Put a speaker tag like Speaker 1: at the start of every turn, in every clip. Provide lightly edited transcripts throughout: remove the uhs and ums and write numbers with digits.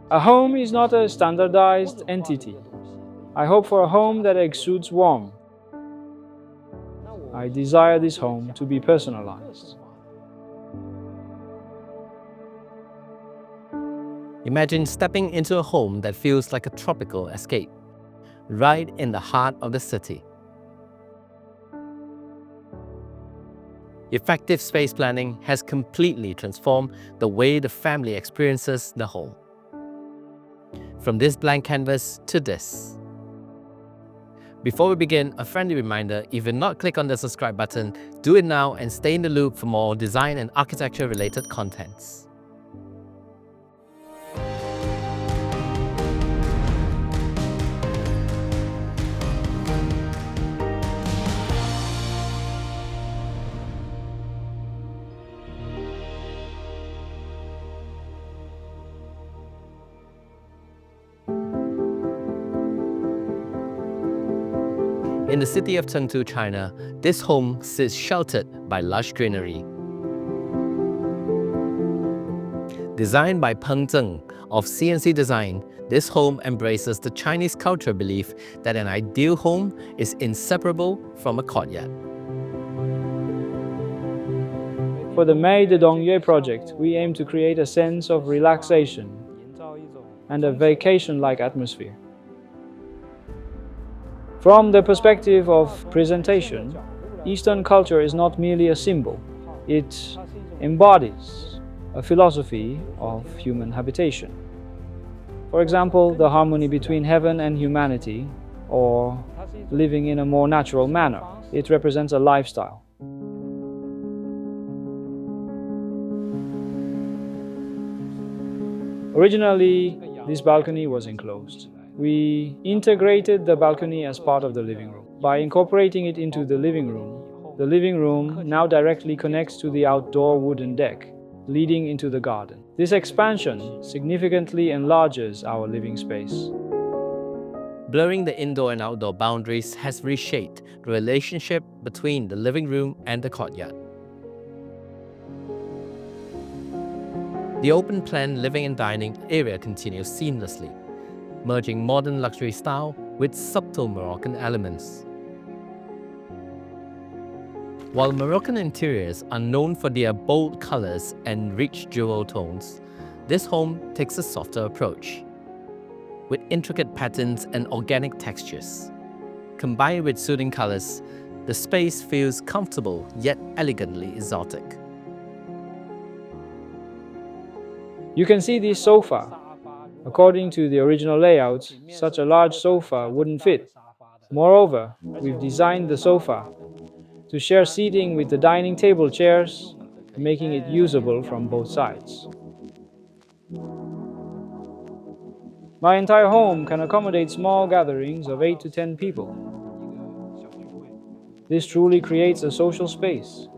Speaker 1: A home is not a standardized entity. I hope for a home that exudes warmth. I desire this home to be personalized.
Speaker 2: Imagine stepping into a home that feels like a tropical escape, right in the heart of the city. Effective space planning has completely transformed the way the family experiences the home. From this blank canvas to this. Before we begin, a friendly reminder, if you're not clicked on the subscribe button, do it now and stay in the loop for more design and architecture related contents. In the city of Chengdu, China, this home sits sheltered by lush greenery. Designed by Peng of CNC Design, this home embraces the Chinese cultural belief that an ideal home is inseparable from a courtyard.
Speaker 1: For the Mei de Dongyue project, we aim to create a sense of relaxation and a vacation-like atmosphere. From the perspective of presentation, Eastern culture is not merely a symbol. It embodies a philosophy of human habitation. For example, the harmony between heaven and humanity, or living in a more natural manner. It represents a lifestyle. Originally, this balcony was enclosed. We integrated the balcony as part of the living room. By incorporating it into the living room now directly connects to the outdoor wooden deck, leading into the garden. This expansion significantly enlarges our living space.
Speaker 2: Blurring the indoor and outdoor boundaries has reshaped the relationship between the living room and the courtyard. The open-plan living and dining area continues seamlessly, merging modern luxury style with subtle Moroccan elements. While Moroccan interiors are known for their bold colors and rich jewel tones, this home takes a softer approach. With intricate patterns and organic textures, combined with soothing colors, the space feels comfortable yet elegantly exotic.
Speaker 1: You can see this sofa. According to the original layout, such a large sofa wouldn't fit. Moreover, we've designed the sofa to share seating with the dining table chairs, making it usable from both sides. My entire home can accommodate small gatherings of 8 to 10 people. This truly creates a social space.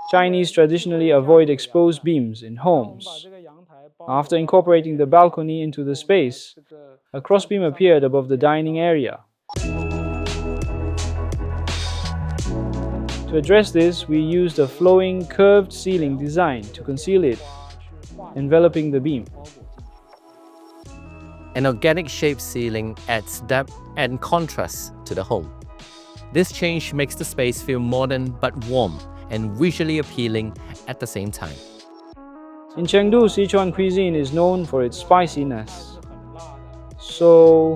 Speaker 1: Chinese traditionally avoid exposed beams in homes. After incorporating the balcony into the space, a crossbeam appeared above the dining area. To address this, we used a flowing, curved ceiling design to conceal it, enveloping the beam.
Speaker 2: An organic-shaped ceiling adds depth and contrast to the home. This change makes the space feel modern but warm and visually appealing at the same time.
Speaker 1: In Chengdu, Sichuan cuisine is known for its spiciness. So,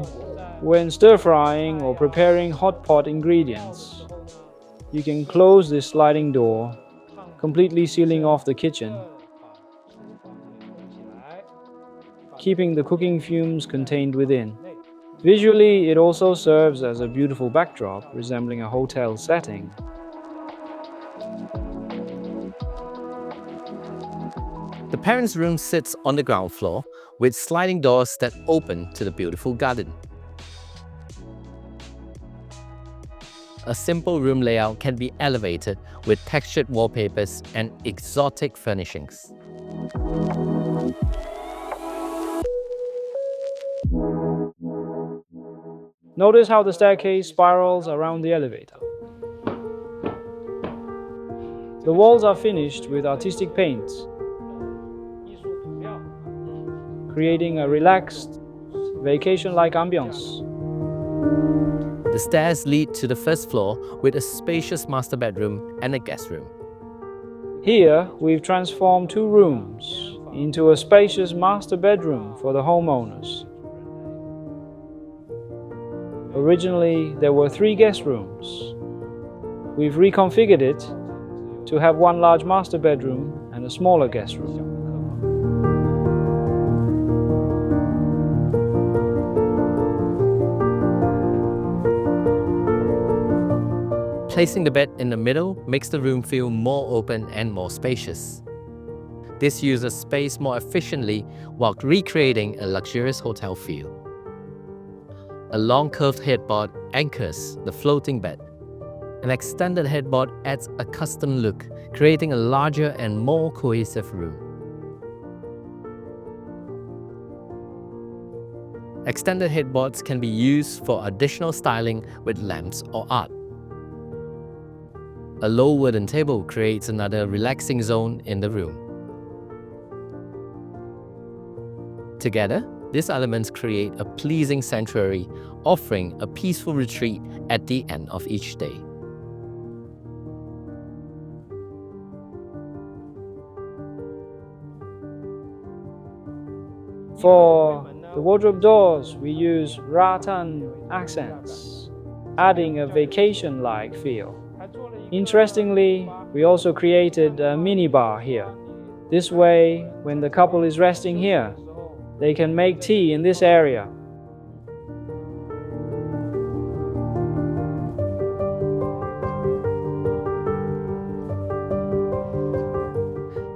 Speaker 1: when stir-frying or preparing hot pot ingredients, you can close this sliding door, completely sealing off the kitchen, keeping the cooking fumes contained within. Visually, it also serves as a beautiful backdrop, resembling a hotel setting.
Speaker 2: The parents' room sits on the ground floor, with sliding doors that open to the beautiful garden. A simple room layout can be elevated with textured wallpapers and exotic furnishings.
Speaker 1: Notice how the staircase spirals around the elevator. The walls are finished with artistic paints, creating a relaxed, vacation-like ambience.
Speaker 2: The stairs lead to the first floor with a spacious master bedroom and a guest room.
Speaker 1: Here, we've transformed 2 rooms into a spacious master bedroom for the homeowners. Originally, there were 3 guest rooms. We've reconfigured it to have 1 large master bedroom and a smaller guest room.
Speaker 2: Placing the bed in the middle makes the room feel more open and more spacious. This uses space more efficiently while recreating a luxurious hotel feel. A long curved headboard anchors the floating bed. An extended headboard adds a custom look, creating a larger and more cohesive room. Extended headboards can be used for additional styling with lamps or art. A low wooden table creates another relaxing zone in the room. Together, these elements create a pleasing sanctuary, offering a peaceful retreat at the end of each day.
Speaker 1: For the wardrobe doors, we use rattan accents, adding a vacation-like feel. Interestingly, we also created a minibar here. This way, when the couple is resting here, they can make tea in this area.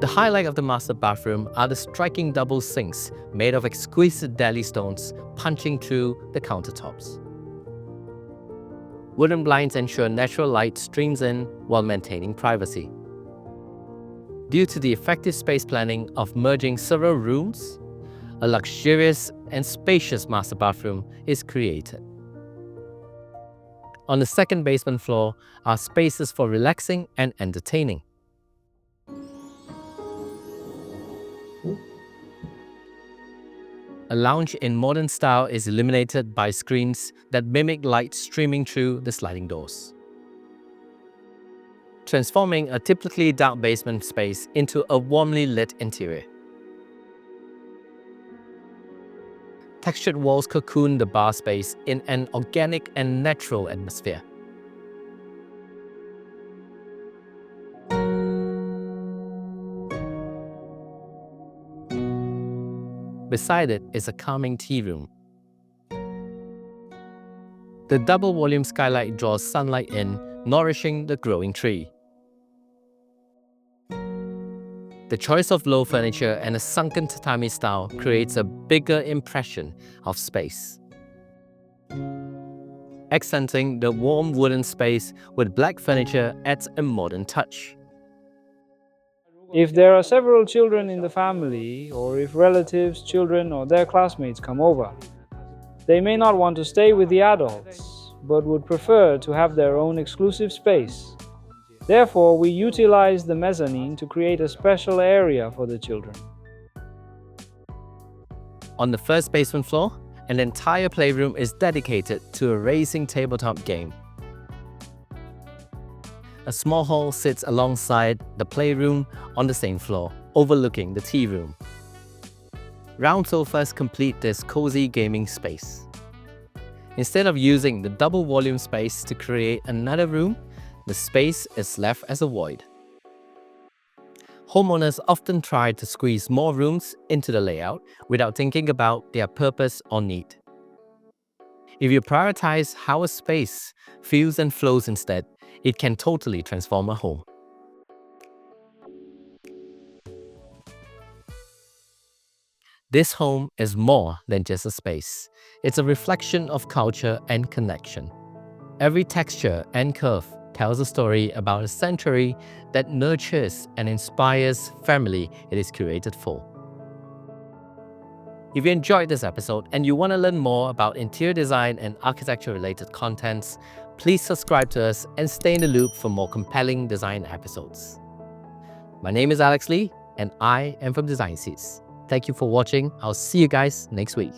Speaker 2: The highlight of the master bathroom are the striking double sinks made of exquisite Delhi stones punching through the countertops. Wooden blinds ensure natural light streams in while maintaining privacy. Due to the effective space planning of merging several rooms, a luxurious and spacious master bathroom is created. On the second basement floor are spaces for relaxing and entertaining. A lounge in modern style is illuminated by screens that mimic light streaming through the sliding doors, transforming a typically dark basement space into a warmly lit interior. Textured walls cocoon the bar space in an organic and natural atmosphere. Beside it is a calming tea room. The double volume skylight draws sunlight in, nourishing the growing tree. The choice of low furniture and a sunken tatami style creates a bigger impression of space. Accenting the warm wooden space with black furniture adds a modern touch.
Speaker 1: If there are several children in the family, or if relatives, children, or their classmates come over, they may not want to stay with the adults, but would prefer to have their own exclusive space. Therefore, we utilize the mezzanine to create a special area for the children.
Speaker 2: On the first basement floor, an entire playroom is dedicated to a racing tabletop game. A small hall sits alongside the playroom on the same floor, overlooking the tea room. Round sofas complete this cozy gaming space. Instead of using the double volume space to create another room, the space is left as a void. Homeowners often try to squeeze more rooms into the layout without thinking about their purpose or need. If you prioritize how a space feels and flows instead, it can totally transform a home. This home is more than just a space. It's a reflection of culture and connection. Every texture and curve tells a story about a sanctuary that nurtures and inspires family it is curated for. If you enjoyed this episode and you want to learn more about interior design and architecture related contents, please subscribe to us and stay in the loop for more compelling design episodes. My name is Alex Lee and I am from Design Seeds. Thank you for watching. I'll see you guys next week.